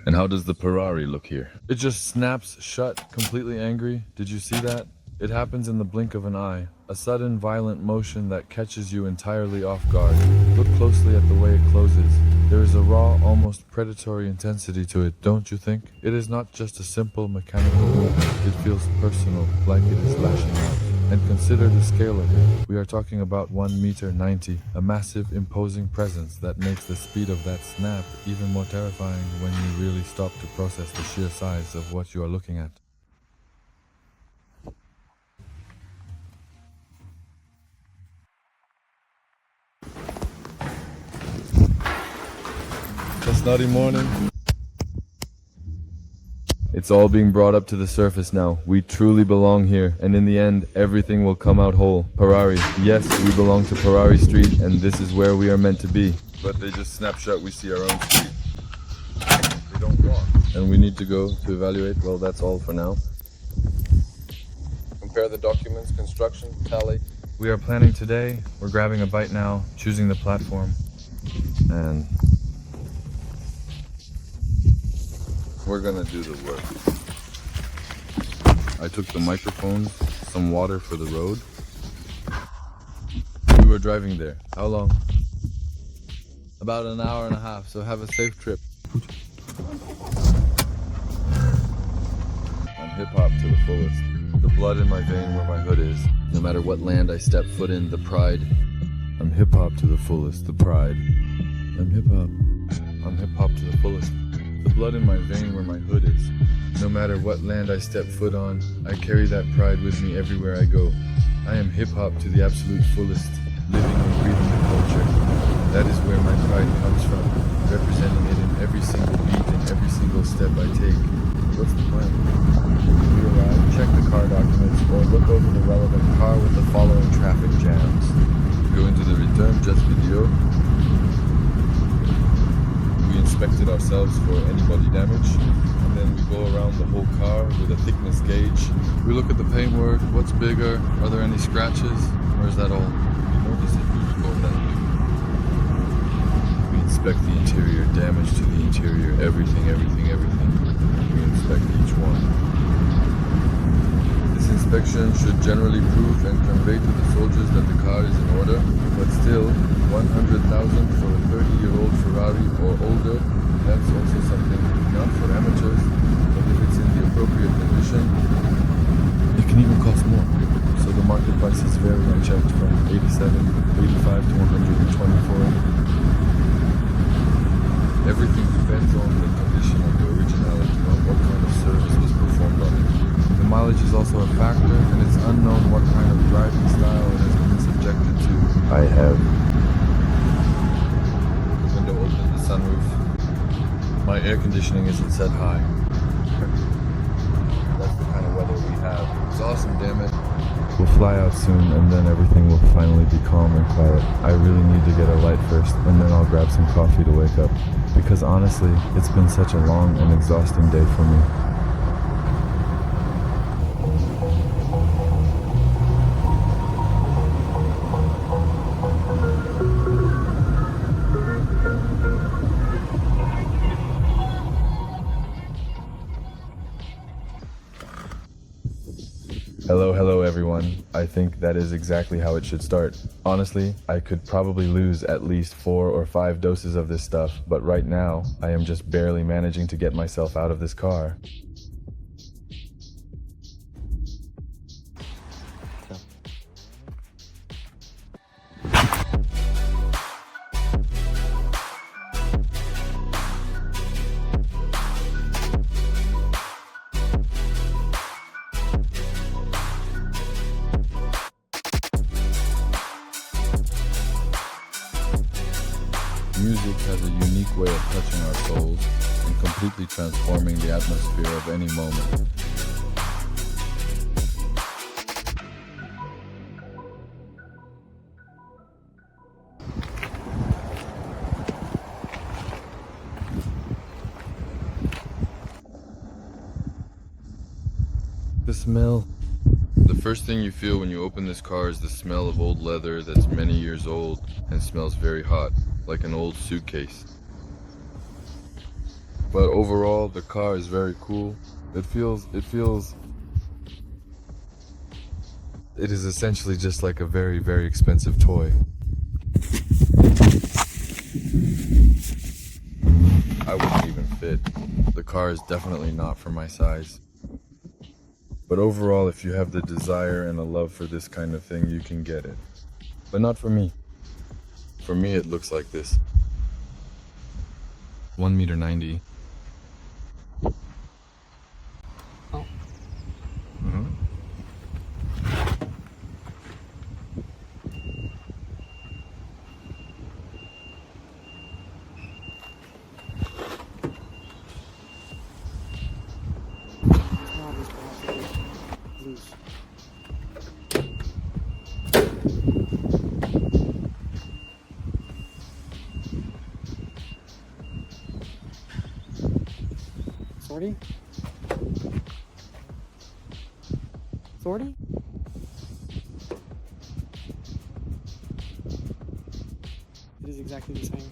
And how does the Ferrari look here? It just snaps shut, completely angry. Did you see that? It happens in the blink of an eye. A sudden, violent motion that catches you entirely off guard. Look closely at the way it closes. There is a raw, almost predatory intensity to it, don't you think? It is not just a simple mechanical movement. It feels personal, like it is lashing out. And consider the scale of it. We are talking about 1 meter 90, a massive, imposing presence that makes the speed of that snap even more terrifying when you really stop to process the sheer size of what you are looking at. Chestnutty morning. It's all being brought up to the surface now. We truly belong here, and in the end, everything will come out whole. Ferrari. Yes, we belong to Ferrari Street, and this is where we are meant to be. But they just snap shut, we see our own street. They don't walk. And we need to go to evaluate. Well, that's all for now. Compare the documents, construction, tally. We are planning today. We're grabbing a bite now, choosing the platform, and we're gonna do the work. I took the microphones, some water for the road. We were driving there. How long? About an hour and a half, so have a safe trip. I'm hip-hop to the fullest. The blood in my vein where my hood is. No matter what land I step foot in, the pride. I'm hip-hop to the fullest, the pride. I'm hip-hop to the fullest. The blood in my vein where my hood is. No matter what land I step foot on, I carry that pride with me everywhere I go. I am hip-hop to the absolute fullest, living and breathing the culture. That is where my pride comes from, representing it in every single beat and every single step I take. What's the plan? We arrive, check the car documents, or look over the relevant car with the following traffic jams. Go into the return, just video. We inspected ourselves for any body damage, and then we go around the whole car with a thickness gauge. We look at the paintwork, what's bigger, are there any scratches, or is that all? We notice it, we record that. We inspect the interior, damage to the interior, everything. We inspect each one. This inspection should generally prove and convey to the soldiers that the car is in order, but still, 100,000 for a 30-year-old Ferrari or older, that's also something not for amateurs, but if it's in the appropriate condition, it can even cost more. So the market prices vary unchecked from 87, 85 to 124. Everything depends on the condition of the originality, on what kind of service was performed on it. The mileage is also a factor, and it's unknown what kind of driving style it has been subjected to. I have the window open, the sunroof. My air conditioning isn't set high. That's the kind of weather we have. It's awesome, damn it. We'll fly out soon, and then everything will finally be calm and quiet. I really need to get a light first, and then I'll grab some coffee to wake up. Because honestly, it's been such a long and exhausting day for me. Hello everyone. I think that is exactly how it should start. Honestly, I could probably lose at least 4 or 5 doses of this stuff, but right now, I am just barely managing to get myself out of this car. Music has a unique way of touching our souls and completely transforming the atmosphere of any moment. The smell. The first thing you feel when you open this car is the smell of old leather that's many years old and smells very hot, like an old suitcase. But overall, the car is very cool. It is essentially just like a very, very expensive toy. I wouldn't even fit. The car is definitely not for my size. But overall, if you have the desire and a love for this kind of thing, you can get it. But not for me. For me, it looks like this. 1.90 meters. Oh. Mm-hmm. Loose. Sorry? Sorry? It is exactly the same.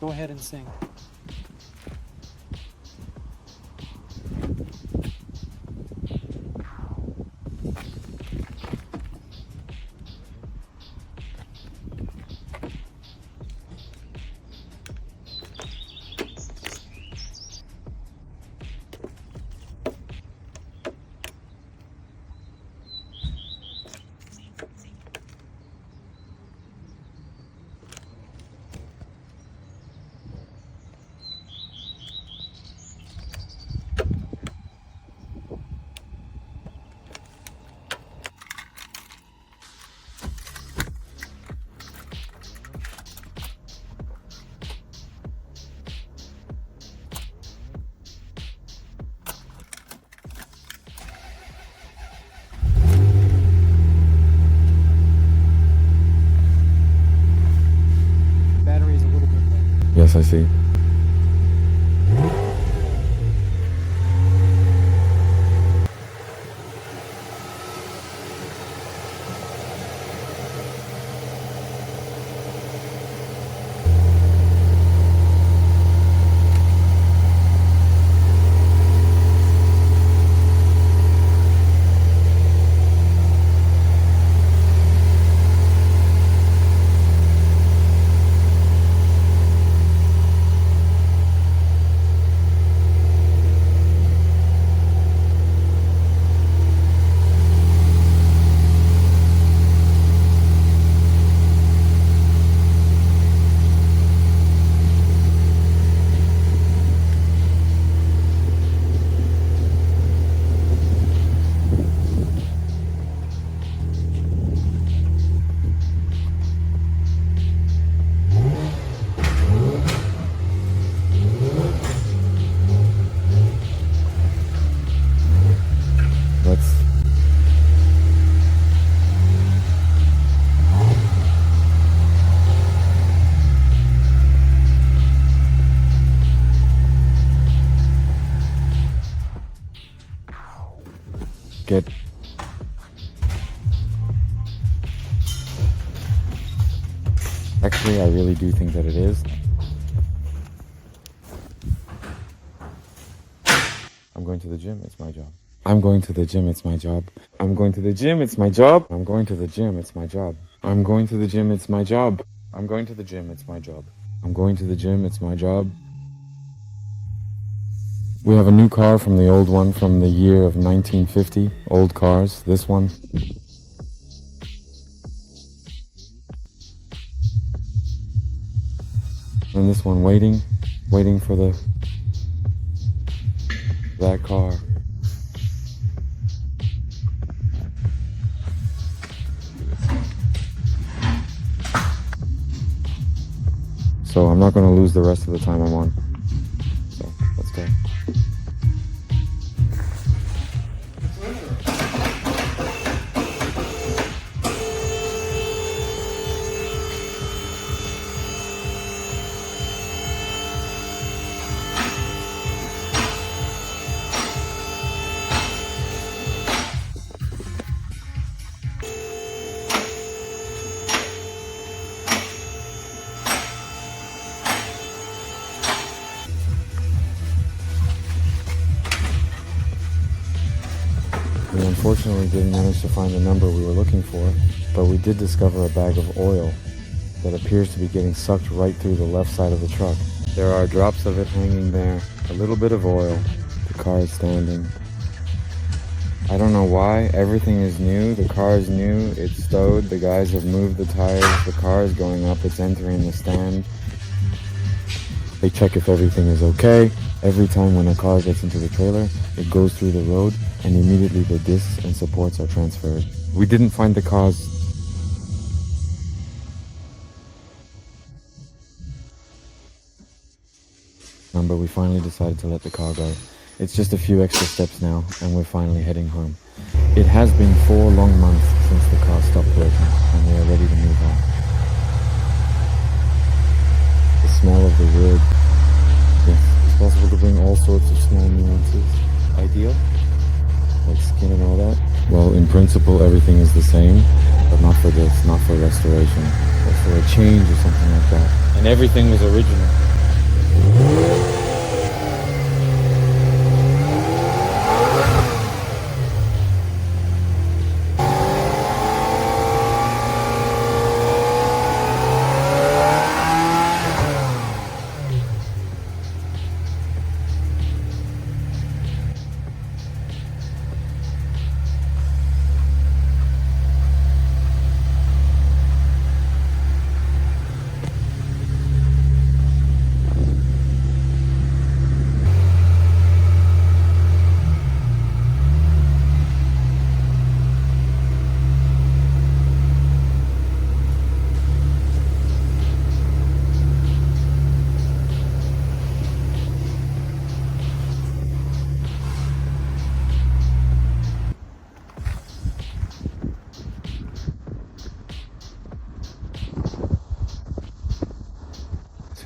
Go ahead and sing. Battery's a little bit low. Yes, I see. Get actually, I really do think that it is. I'm going to the gym, it's my job. I'm going to the gym, it's my job. I'm going to the gym, it's my job. I'm going to the gym, it's my job. I'm going to the gym, it's my job. I'm going to the gym, it's my job. I'm going to the gym, it's my job. We have a new car from the old one from the year of 1950. Old cars, this one. And this one waiting for that car. So I'm not going to lose the rest of the time I'm on. So let's go. unfortunately didn't manage to find the number we were looking for, but we did discover a bag of oil that appears to be getting sucked right through the left side of the truck. There are drops of it hanging there, a little bit of oil, the car is standing. I don't know why, everything is new, the car is new, it's stowed, the guys have moved the tires, the car is going up, it's entering the stand. They check if everything is okay. Every time when a car gets into the trailer, it goes through the road and immediately the discs and supports are transferred. We didn't find the cause. Number, we finally decided to let the car go. It's just a few extra steps now and we're finally heading home. It has been 4 long months since the car stopped working and we are ready to move on. The smell of the wood. Yes, it's possible to bring all sorts of small nuances. Ideal? Like skin and all that? Well, in principle everything is the same, but not for this, not for restoration, or for a change or something like that. And everything was original.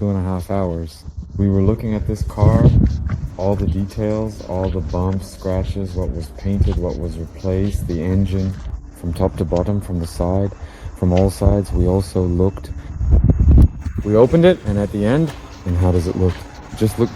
2.5 hours. We were looking at this car, all the details, all the bumps, scratches, what was painted, what was replaced, the engine, from top to bottom, from the side, from all sides. We also looked. We opened it, and at the end, and how does it look? Just look